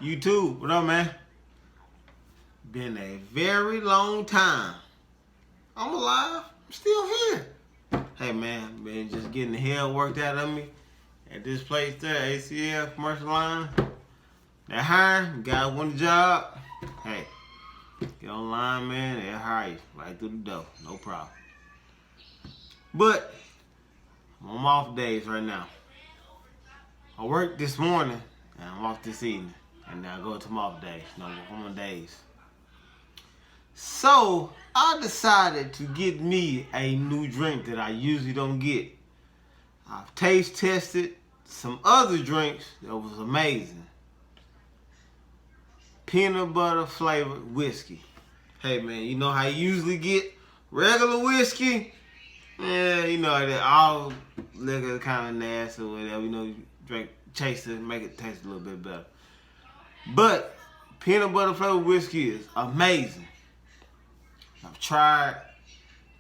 YouTube, what up, man? Been a very long time. I'm alive. I'm still here. Hey, man, been just getting the hell worked out of me at this place there, ACL Commercial Line. They're hiring. Guy won the job. Hey, get online, man. They'll hire you right through the door. No problem. But I'm on off days right now. I worked this morning and I'm off this evening. And now I go to my off days. No, I'm on days. So I decided to get me a new drink that I usually don't get. I've taste tested some other drinks that was amazing. Peanut butter flavored whiskey. Hey man, you know how you usually get regular whiskey? Yeah, you know that all liquor kind of nasty or whatever. You know, you drink, chase it, make it taste a little bit better. But peanut butter flavored whiskey is amazing. I've tried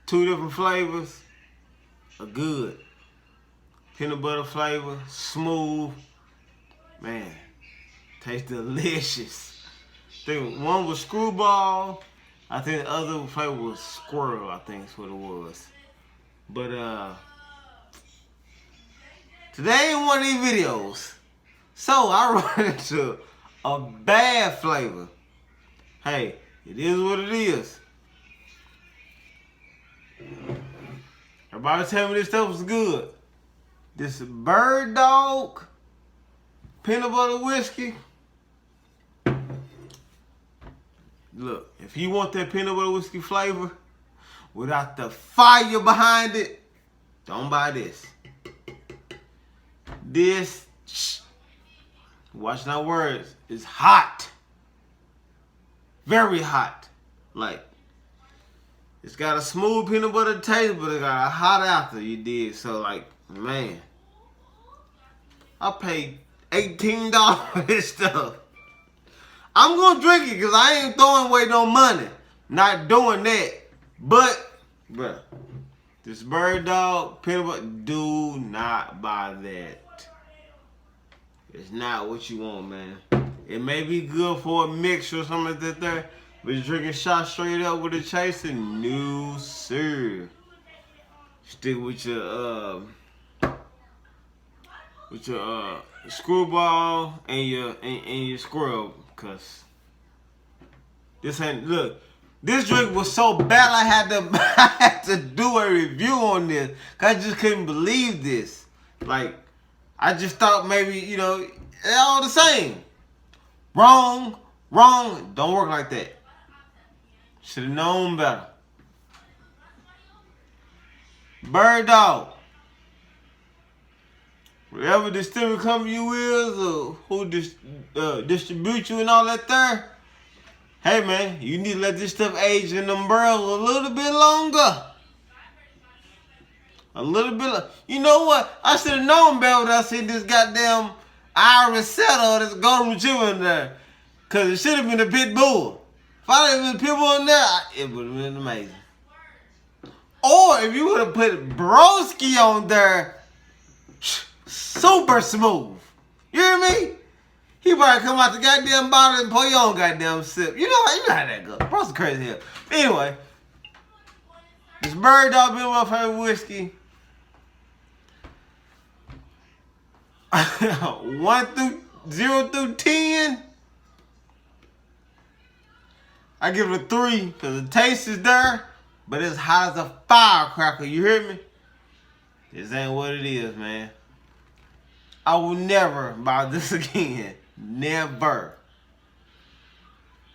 2 different flavors. Are good. Peanut butter flavor, smooth. Man, tastes delicious. I think one was screwball. I think the other flavor was squirrel, I think is what it was. But today ain't one of these videos. So I run into a bad flavor. Hey, it is what it is. Everybody tell me this stuff was good. This Bird Dog peanut butter whiskey. Look, if you want that peanut butter whiskey flavor without the fire behind it, don't buy this. This, watch my words, is hot. Very hot. Like, it's got a smooth peanut butter taste, but it got a hot after, you did. So, like, man, I paid $18 for this stuff. I'm going to drink it because I ain't throwing away no money. Not doing that. But, bruh, this Bird Dog peanut butter, do not buy that. It's not what you want, man. It may be good for a mix or something like that there, but you're drinking shots straight up with a chaser? No, sir. Stick with your screwball and your squirrel, cause this ain't, look, this drink was so bad I had to do a review on this, cause I just couldn't believe this. Like, I just thought maybe, you know, they're all the same. Wrong, don't work like that. Should have known better. Bird Dog. Whatever distributor company you is or who distribute you and all that there, hey man, you need to let this stuff age in them barrels a little bit longer. A little bit. You know what? I should have known better when I seen this goddamn Irish setter, this golden retriever in there. Cause it should have been a pit bull. If I didn't have been a pit bull in there, it would have been amazing. Or if you would have put Broski on there, super smooth. You hear me? He probably come out the goddamn bottle and pour your own goddamn sip. You know how that goes. Bro's crazy here. Anyway, this Bird Dog been my favorite whiskey. 0 through 10. I give it a 3 because the taste is there, but it's hot as a firecracker. You hear me? This ain't what it is, man. I will never buy this again. Never.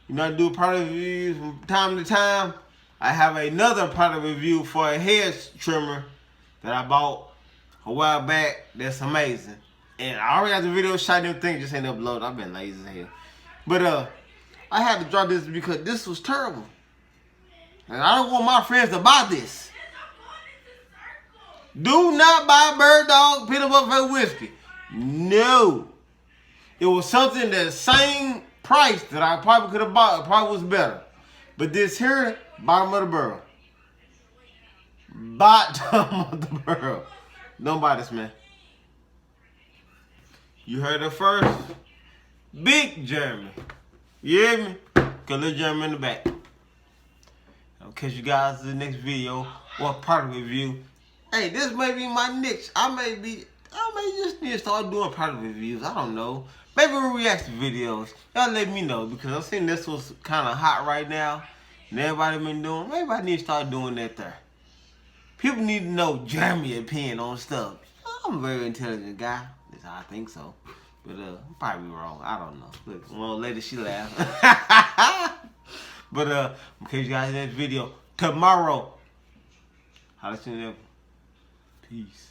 You know, I do product reviews from time to time. I have another product review for a hair trimmer that I bought a while back. That's amazing. And I already got the video shot and everything, just ain't uploaded. I've been lazy as hell. But I had to drop this because this was terrible. And I don't want my friends to buy this. Do not buy Bird Dog peanut butter flavored whiskey. No. It was something that same price that I probably could have bought. It probably was better. But this here, bottom of the barrel. Bottom of the barrel. Don't buy this, man. You heard it first. Big Jeremy. You hear me? Got little Jeremy in the back. I'll catch you guys in the next video or product review. Hey, this may be my niche. I may just need to start doing product reviews. I don't know. Maybe reaction videos. Y'all let me know because I'm seeing this was kind of hot right now. And everybody been doing. Maybe I need to start doing that there. People need to know Jeremy's opinion on stuff. I'm a very intelligent guy. I think so. But I'm probably wrong. I don't know. Look, one lady, she laughed. But I'm gonna catch you guys in the next video tomorrow. How to see you. Peace.